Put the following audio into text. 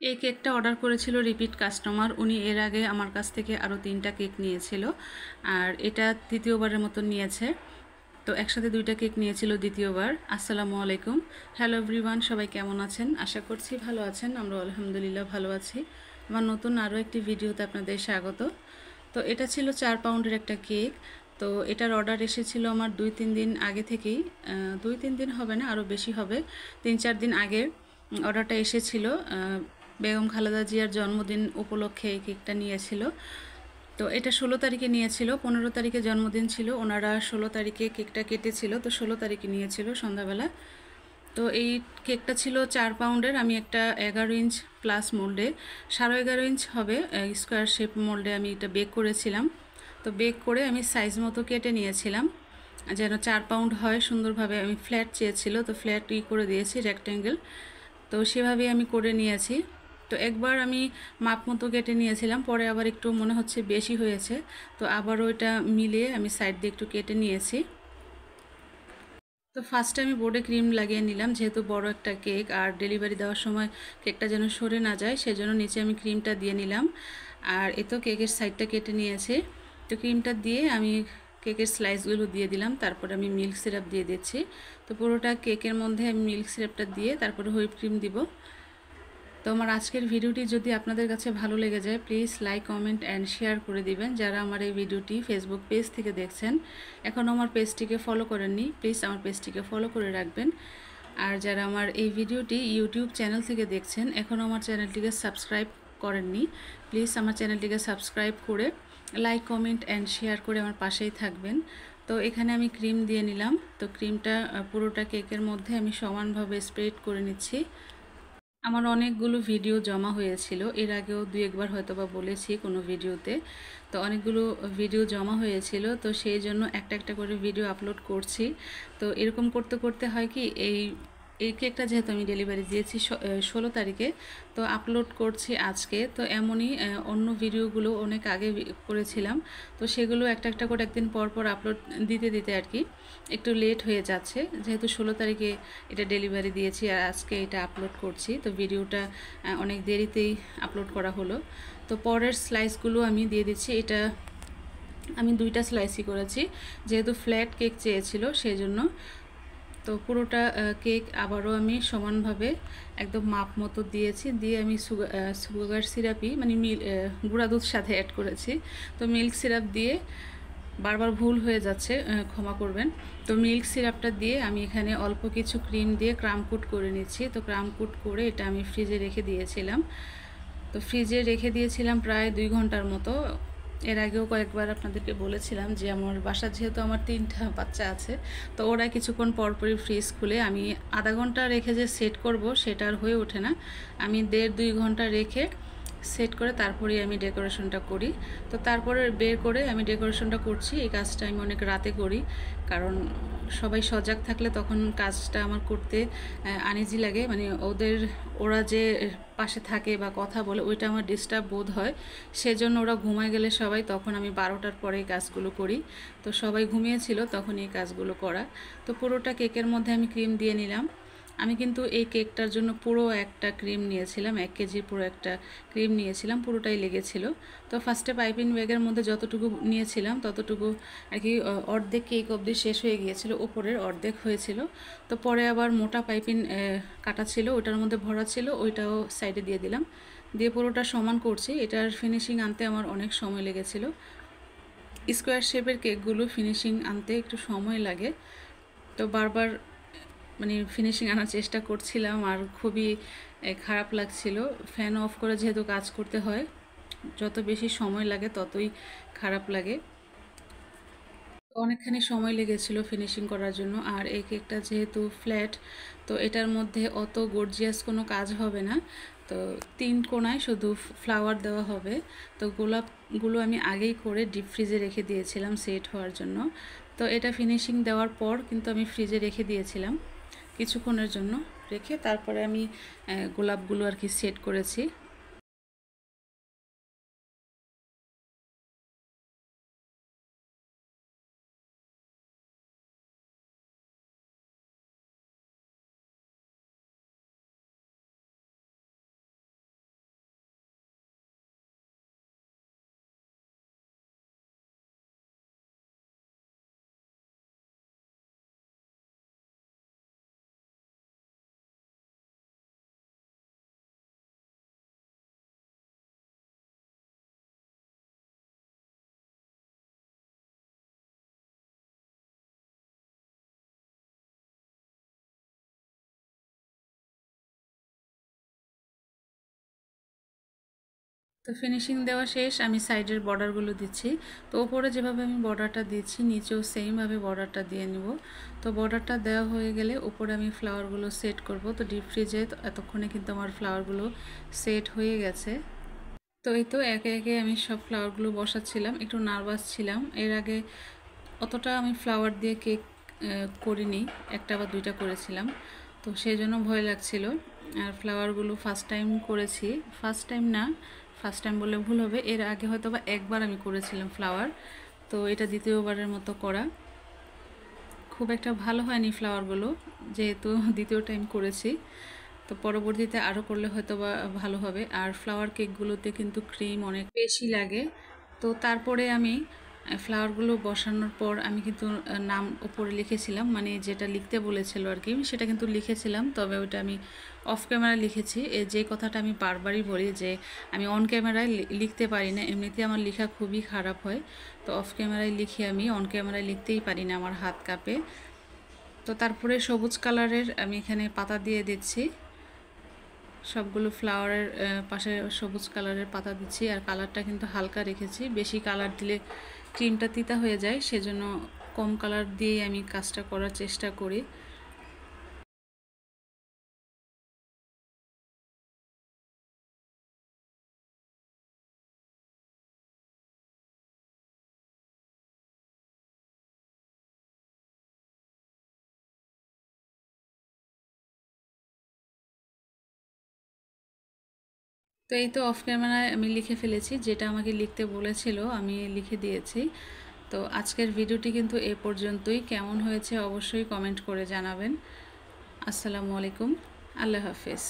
এই কেকটা অর্ডার করেছিল রিপিট কাস্টমার। উনি এর আগে আমার কাছ থেকে আরও 3টা কেক নিয়েছিল, আর এটা তৃতীয়বারের মতো নিয়েছে। তো একসাথে 2টা কেক নিয়েছিল দ্বিতীয়বার। আসসালামু আলাইকুম, হ্যালো এভরিওয়ান, সবাই কেমন আছেন? আশা করছি ভালো আছেন। আমরা আলহামদুলিল্লাহ ভালো আছি। আমার নতুন আরও একটি ভিডিওতে আপনাদের স্বাগত। তো এটা ছিল 4 পাউন্ডের একটা কেক। তো এটার অর্ডার এসেছিল আমার 2-3 দিন আগে থেকেই। 2-3 দিন হবে না, আরও বেশি হবে, 3-4 দিন আগে অর্ডারটা এসেছিল। বেগম খালেদা জিয়ার জন্মদিন উপলক্ষে এই কেকটা নিয়েছিল। তো এটা 16 তারিখে নিয়েছিল, 15 তারিখে জন্মদিন ছিল, ওনারা 16 তারিখে কেকটা কেটেছিল, তো 16 তারিখে নিয়েছিল সন্ধ্যাবেলা। তো এই কেকটা ছিল 4 পাউন্ডের। আমি একটা 11 ইঞ্চ প্লাস মোল্ডে, 11.5 ইঞ্চ হবে স্কোয়ার শেপ মোল্ডে আমি এটা বেক করেছিলাম। তো বেক করে আমি সাইজ মতো কেটে নিয়েছিলাম যেন 4 পাউন্ড হয় সুন্দরভাবে। আমি ফ্ল্যাট চেয়েছিল, তো ফ্ল্যাট করে দিয়েছি, রেক্ট্যাঙ্গেল। তো সেভাবেই আমি করে নিয়েছি। তো একবার আমি মাপ মতো কেটে নিয়েছিলাম, পরে আবার একটু মনে হচ্ছে বেশি হয়েছে, তো আবারও এটা মিলিয়ে আমি সাইড দিয়ে একটু কেটে নিয়েছি। তো ফার্স্টে আমি বোর্ডে ক্রিম লাগিয়ে নিলাম, যেহেতু বড় একটা কেক আর ডেলিভারি দেওয়ার সময় কেকটা যেন সরে না যায়, সেজন্য নিচে আমি ক্রিমটা দিয়ে নিলাম। আর এ তো কেকের সাইডটা কেটে নিয়েছে। তো ক্রিমটা দিয়ে আমি কেকের স্লাইসগুলো দিয়ে দিলাম, তারপরে আমি মিল্ক সিরাপ দিয়ে দিচ্ছি। তো পুরোটা কেকের মধ্যে আমি মিল্ক সিরাপটা দিয়ে তারপরে হুইপ ক্রিম দিব। তো আমার আজকের ভিডিওটি যদি আপনাদের কাছে ভালো লেগে যায়, please like, comment and share করে দিবেন। যারা আমার এই ভিডিওটি ফেসবুক পেজ থেকে দেখছেন, এখনও আমার পেজটিকে ফলো করেননি, প্লিজ আমার পেজটিকে ফলো করে রাখবেন। আর যারা আমার এই ভিডিওটি ইউটিউব চ্যানেল থেকে দেখছেন, এখনও আমার চ্যানেলটিকে সাবস্ক্রাইব করেননি, প্লিজ আমার চ্যানেলটিকে সাবস্ক্রাইব করে লাইক, কমেন্ট অ্যান্ড শেয়ার করে আমার পাশেই থাকবেন। তো এখানে আমি ক্রিম দিয়ে নিলাম। তো ক্রিমটা পুরোটা কেকের মধ্যে আমি সমানভাবে স্প্রেড করে নিচ্ছি। আমার অনেকগুলো ভিডিও জমা হয়েছিল, এর আগেও 2-1বার হয়তো বা বলেছি কোনো ভিডিওতে। তো অনেকগুলো ভিডিও জমা হয়েছিল, তো সেই জন্য একটা একটা করে ভিডিও আপলোড করছি। তো এরকম করতে করতে হয় কি, এই এই কেকটা যেহেতু আমি ডেলিভারি দিয়েছি 16 তারিখে, তো আপলোড করছি আজকে। তো এমনই অন্য ভিডিওগুলো অনেক আগে করেছিলাম, তো সেগুলো একটা একটা করে একদিন পর পর আপলোড দিতে দিতে আর কি একটু লেট হয়ে যাচ্ছে। যেহেতু 16 তারিখে এটা ডেলিভারি দিয়েছি আর আজকে এটা আপলোড করছি, তো ভিডিওটা অনেক দেরিতেই আপলোড করা হলো। তো পরের স্লাইসগুলো আমি দিয়ে দিচ্ছি। এটা আমি 2টা স্লাইসই করেছি, যেহেতু ফ্ল্যাট কেক চেয়েছিল সেই জন্য। তো পুরোটা কেক আবারও আমি সমানভাবে একদম মাপ মতো দিয়েছি, দিয়ে আমি সুগার সিরাপই মানে গুঁড়া দুধ সাথে অ্যাড করেছি। তো মিল্ক সিরাপ দিয়ে বারবার ভুল হয়ে যাচ্ছে, ক্ষমা করবেন। তো মিল্ক সিরাপটা দিয়ে আমি এখানে অল্প কিছু ক্রিম দিয়ে ক্রামকুট করে নিচ্ছি। তো ক্রামকুট করে এটা আমি ফ্রিজে রেখে দিয়েছিলাম। তো ফ্রিজে রেখে দিয়েছিলাম প্রায় 2 ঘন্টার মতো। এর আগেও কয়েকবার আপনাদেরকে বলেছিলাম যে আমার বাসা, যেহেতু আমার 3টা বাচ্চা আছে, তো ওরা কিছুক্ষণ পরপরই ফ্রিজ খুলে, আমি আধা ঘন্টা রেখে যে সেট করব সেটা আর হয়ে ওঠে না। আমি 1.5-2 ঘন্টা রেখে সেট করে তারপরেই আমি ডেকোরেশনটা করি। তো তারপরে বের করে আমি ডেকোরেশনটা করছি। এই কাজটা আমি অনেক রাতে করি, কারণ সবাই সজাগ থাকলে তখন কাজটা আমার করতে আনইজি লাগে, মানে ওরা যে পাশে থাকে বা কথা বলে ওইটা আমার ডিস্টার্ব বোধ হয়। সেজন্য ওরা ঘুমায় গেলে সবাই, তখন আমি 12টার পরে এই কাজগুলো করি। তো সবাই ঘুমিয়েছিল তখন এই কাজগুলো করা। তো পুরোটা কেকের মধ্যে আমি ক্রিম দিয়ে নিলাম। আমি কিন্তু এই কেকটার জন্য পুরো একটা ক্রিম নিয়েছিলাম, 1 কেজির পুরো একটা ক্রিম নিয়েছিলাম, পুরোটাই লেগেছিল। তো ফার্স্টে পাইপিং ব্যাগের মধ্যে যতটুকু নিয়েছিলাম ততটুকু আর কি, অর্ধেক কেক অবধি শেষ হয়ে গিয়েছিল, উপরের অর্ধেক হয়েছিল। তো পরে আবার মোটা পাইপিং কাটা ছিল, ওইটার মধ্যে ভরা ছিল, ওইটাও সাইডে দিয়ে দিলাম। দিয়ে পুরোটা সমান করছি। এটার ফিনিশিং আনতে আমার অনেক সময় লেগেছিল। স্কোয়ার শেপের কেকগুলো ফিনিশিং আনতে একটু সময় লাগে। তো বারবার মানে ফিনিশিং আনার চেষ্টা করছিলাম, আর খুবই খারাপ লাগছিল। ফ্যান অফ করে যেহেতু কাজ করতে হয়, যত বেশি সময় লাগে ততই খারাপ লাগে। অনেকখানি সময় লেগেছিল ফিনিশিং করার জন্য। আর এই কেকটা যেহেতু ফ্ল্যাট, তো এটার মধ্যে অত গর্জিয়াস কোনো কাজ হবে না। তো 3 কোণায় শুধু ফ্লাওয়ার দেওয়া হবে। তো গোলাপগুলো আমি আগেই করে ডিপ ফ্রিজে রেখে দিয়েছিলাম সেট হওয়ার জন্য। তো এটা ফিনিশিং দেওয়ার পর কিন্তু আমি ফ্রিজে রেখে দিয়েছিলাম কিছুক্ষণের জন্য, রেখে তারপরে আমি গোলাপগুলো আর কি সেট করেছি। তো ফিনিশিং দেওয়া শেষ, আমি সাইডের বর্ডারগুলো দিচ্ছি। তো ওপরে যেভাবে আমি বর্ডারটা দিচ্ছি নিচেও সেমভাবে বর্ডারটা দিয়ে নেব। তো বর্ডারটা দেওয়া হয়ে গেলে উপরে আমি ফ্লাওয়ারগুলো সেট করব। তো ডিপ ফ্রিজে এতক্ষণে কিন্তু আমার ফ্লাওয়ারগুলো সেট হয়ে গেছে। তো এই তো একে একে আমি সব ফ্লাওয়ারগুলো বসাচ্ছিলাম, একটু নার্ভাস ছিলাম। এর আগে অতটা আমি ফ্লাওয়ার দিয়ে কেক করিনি, একটা বা দুইটা করেছিলাম, তো সেই জন্য ভয় লাগছিল। আর ফ্লাওয়ারগুলো ফার্স্ট টাইম করেছি, ফার্স্ট টাইম না, ফার্স্ট টাইম বললে ভুল হবে, এর আগে হয়তো বা একবার আমি করেছিলাম ফ্লাওয়ার, তো এটা দ্বিতীয়বারের মতো করা। খুব একটা ভালো হয়নি ফ্লাওয়ারগুলো, যেহেতু দ্বিতীয় টাইম করেছি, তো পরবর্তীতে আরও করলে হয়তো বা ভালো হবে। আর ফ্লাওয়ার কেকগুলোতে কিন্তু ক্রিম অনেক বেশি লাগে। তো তারপরে আমি ফ্লাওয়ারগুলো বসানোর পর আমি কিন্তু নাম উপরে লিখেছিলাম, মানে যেটা লিখতে বলেছিল আর কি সেটা কিন্তু লিখেছিলাম, তবে ওইটা আমি অফ ক্যামেরায় লিখেছি। যে কথাটা আমি বারবারই বলি যে আমি অন ক্যামেরায় লিখতে পারি না, এমনিতে আমার লেখা খুবই খারাপ হয়। তো অফ ক্যামেরায় লিখি, আমি অন ক্যামেরায় লিখতেই পারি না, আমার হাত কাঁপে। তো তারপরে সবুজ কালারের আমি এখানে পাতা দিয়ে দিচ্ছি, সবগুলো ফ্লাওয়ারের পাশে সবুজ কালারের পাতা দিচ্ছি। আর কালারটা কিন্তু হালকা রেখেছি, বেশি কালার দিলে ক্রিমটা তিতা হয়ে যায়, সেজন্য কম কালার দিয়েই আমি কাজটা করার চেষ্টা করি। তো এই তো অফ ক্যামেরায় আমি লিখে ফেলেছি, যেটা আমাকে লিখতে বলেছিল আমি লিখে দিয়েছি। তো আজকের ভিডিওটি কিন্তু এ পর্যন্তই। কেমন হয়েছে অবশ্যই কমেন্ট করে জানাবেন। আসসালামু আলাইকুম, আল্লাহ হাফেজ।